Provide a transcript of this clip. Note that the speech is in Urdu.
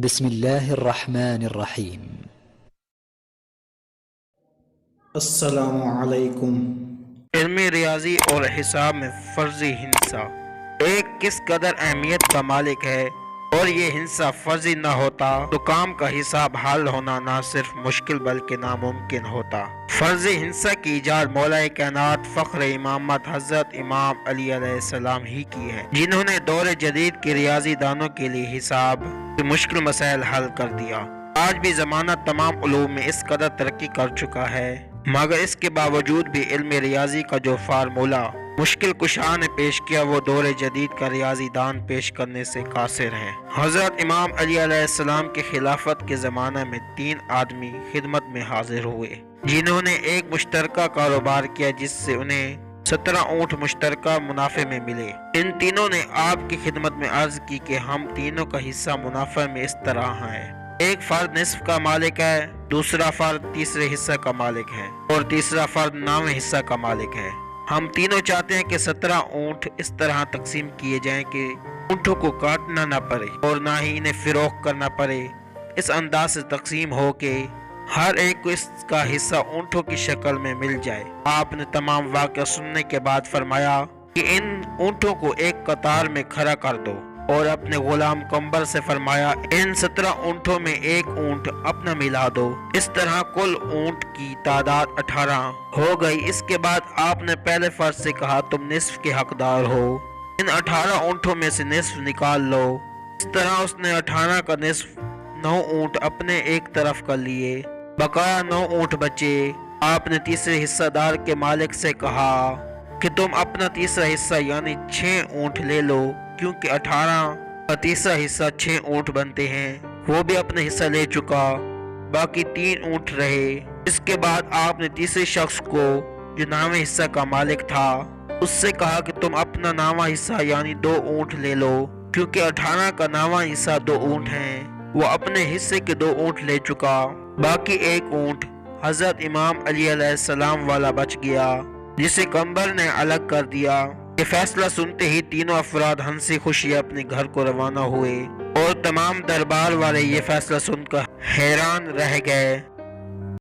بسم اللہ الرحمن الرحیم۔ السلام علیکم۔ علم ریاضی اور حساب میں فرضی ہنسا ایک کس قدر اہمیت کا مالک ہے، اور یہ ہنسا فرضی نہ ہوتا تو کام کا حساب حل ہونا نہ صرف مشکل بلکہ ناممکن ہوتا۔ فرضی ہنسا کی ایجاد مولاعلی کائنات فخر امامت حضرت امام علیہ علیہ السلام ہی کی ہے، جنہوں نے دور جدید کے ریاضی دانوں کے لیے حساب کے مشکل مسائل حل کر دیا۔ آج بھی زمانہ تمام علوم میں اس قدر ترقی کر چکا ہے، مگر اس کے باوجود بھی علم ریاضی کا جو فارمولہ مشکل کشا نے پیش کیا وہ دور جدید کا ریاضی دان پیش کرنے سے قاصر ہے۔ حضرت امام علیہ علیہ السلام کے خلافت کے زمانہ میں 3 آدمی خدمت میں حاضر ہوئے، جنہوں نے ایک مشترکہ کاروبار کیا جس سے انہیں 17 اونٹ مشترکہ منافع میں ملے۔ ان تینوں نے آپ کی خدمت میں عرض کی کہ ہم تینوں کا حصہ منافع میں اس طرح ہے، ایک فرد نصف کا مالک ہے، دوسرا فرد تیسرے حصہ کا مالک ہے، اور تیسرا فرد 9ویں حصہ کا مالک ہے۔ ہم تینوں چاہتے ہیں کہ 17 اونٹ اس طرح تقسیم کیے جائیں کہ اونٹوں کو کاٹنا نہ پڑے اور نہ ہی انہیں فروخت کرنا پڑے، اس انداز سے تقسیم ہو کہ ہر ایک کو اس کا حصہ اونٹوں کی شکل میں مل جائے۔ آپ نے تمام واقعہ سننے کے بعد فرمایا کہ ان اونٹوں کو ایک قطار میں کھڑا کر دو، اور اپنے غلام قمبر سے فرمایا ان 17 اونٹوں میں ایک اونٹ اپنا ملا دو۔ اس طرح کل اونٹ کی تعداد 18 ہو گئی۔ اس کے بعد آپ نے پہلے فرد سے کہا تم نصف کے حقدار ہو، ان 18 اونٹوں میں سے نصف نکال لو۔ اس طرح اس نے 18 کا نصف 9 اونٹ اپنے ایک طرف کر لیے، بقایا 9 اونٹ بچے۔ آپ نے تیسرے حصہ دار کے مالک سے کہا کہ تم اپنا تیسرا حصہ یعنی 6 اونٹ لے لو، کیونکہ 18 کا تیسرا حصہ 6 اونٹ بنتے ہیں۔ وہ بھی اپنا حصہ لے چکا، باقی 3 اونٹ رہے۔ اس کے بعد آپ نے تیسرے شخص کو جو 9ویں حصہ کا مالک تھا اس سے کہا کہ تم اپنا 9واں حصہ یعنی 2 اونٹ لے لو، کیونکہ 18 کا 9واں حصہ 2 اونٹ ہیں۔ وہ اپنے حصے کے 2 اونٹ لے چکا، باقی 1 اونٹ حضرت امام علیہ علیہ السلام والا بچ گیا، جسے قمبر نے الگ کر دیا۔ یہ فیصلہ سنتے ہی تینوں افراد ہنسی خوشی اپنے گھر کو روانہ ہوئے، اور تمام دربار والے یہ فیصلہ سن کر حیران رہ گئے۔